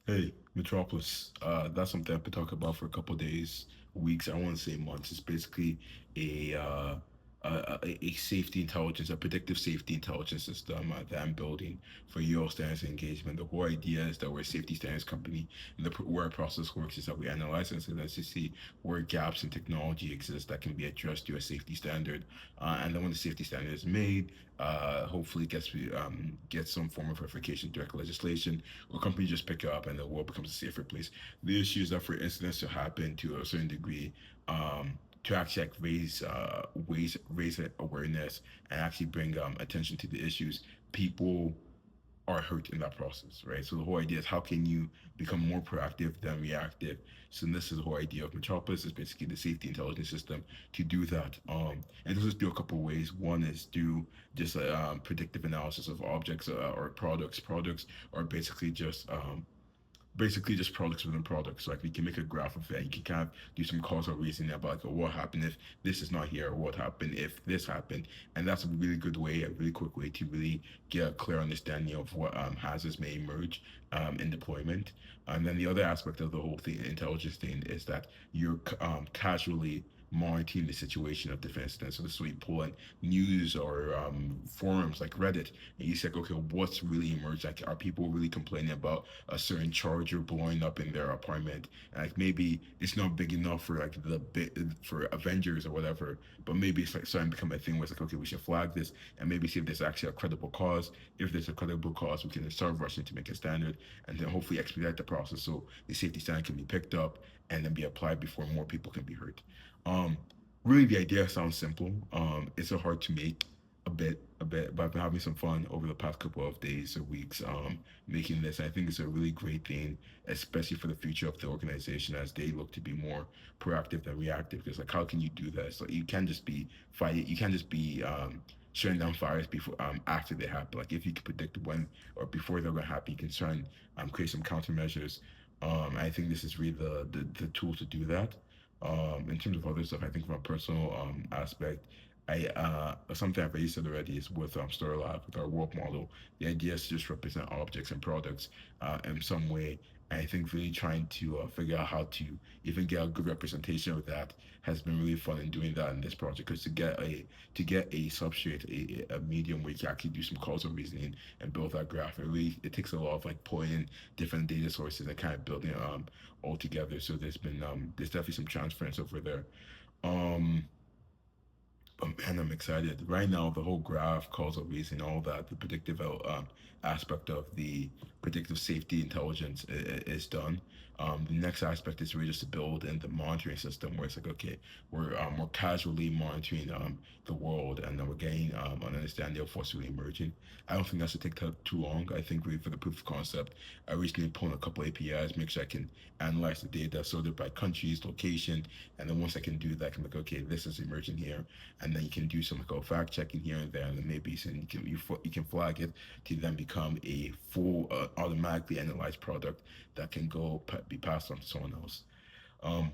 Hey, Metropolis. That's something I've been talking about for a couple days, weeks. I want to say months. It's basically a uh, a safety intelligence, a predictive safety intelligence system that I'm building for Euro standards engagement. The whole idea is that we're a safety standards company, and where our process works is that we analyze incidents to see where gaps in technology exist that can be addressed to a safety standard, and then when the safety standard is made, hopefully gets some form of verification, direct legislation, or companies just pick it up and the world becomes a safer place. The issue is that for incidents to happen to a certain degree, to actually like raise awareness and actually bring attention to the issues, people are hurt in that process, right? So the whole idea is how can you become more proactive than reactive? So this is the whole idea of Metropolis is basically the safety intelligence system to do that. And this is do a couple of ways. One is do just predictive analysis of objects or products. Products are basically just products within products. So like we can make a graph of it. You can kind of do some causal reasoning about like, what happened if this is not here, or what happened if this happened, and that's a really good way, a really quick way to really get a clear understanding of what hazards may emerge in deployment. And then the other aspect of the whole thing, intelligence thing, is that you're casually monitoring the situation of defense. And so this is where you pull in news or forums like Reddit, and you say, okay, what's really emerged? Like, are people really complaining about a certain charger blowing up in their apartment? And like maybe it's not big enough for like the bit for Avengers or whatever, but maybe it's like starting to become a thing where it's like, okay, we should flag this and maybe see if there's actually a credible cause. If there's a credible cause, we can start rushing to make a standard and then hopefully expedite the process so the safety standard can be picked up and then be applied before more people can be hurt. Um, Really, the idea sounds simple. It's so hard to make a bit, but I've been having some fun over the past couple of days or weeks, making this. I think it's a really great thing, especially for the future of the organization as they look to be more proactive than reactive. Because like, how can you do that? So you can't just be fighting. You can't just be shutting down fires before after they happen. Like if you can predict when or before they're gonna happen, you can try and create some countermeasures. I think this is really the tool to do that. In terms of other stuff, I think from a personal aspect, I something I've already said already is with Story Lab with our work model. The idea is to just represent objects and products in some way. And I think really trying to figure out how to even get a good representation of that has been really fun in doing that in this project. Because to get a substrate, a medium where you can actually do some causal reasoning and build that graph, it takes a lot of like pulling in different data sources and kind of building all together. So there's definitely some transference over there. Um, but man, I'm excited. Right now, the whole graph, causal reasoning, all that, the predictive aspect of the predictive safety intelligence is done. The next aspect is really just to build in the monitoring system where it's like, okay, we're casually monitoring the world and then we're getting an understanding of what's really emerging. I don't think that should take too long. I think really for the proof of concept, I recently pulled a couple APIs, make sure I can analyze the data, sorted by countries, location, and then once I can do that, I can be like, okay, this is emerging here, and then you can do some like fact checking here and there, and then maybe so you can flag it to then become a full automatically analyzed product that can be passed on to someone else. Um,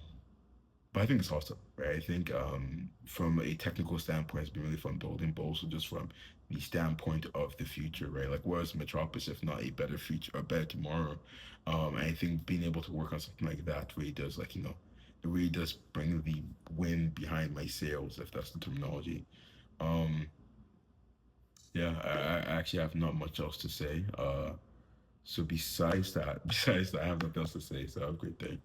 but I think it's awesome, right? I think from a technical standpoint, it's been really fun building, but also just from the standpoint of the future, right? Like, where's Metropolis if not a better future, a better tomorrow? And I think being able to work on something like that really does, like, it really does bring the wind behind my sails, if that's the terminology. Um, yeah, I actually have not much else to say. So besides that, I have nothing else to say. So have a great day.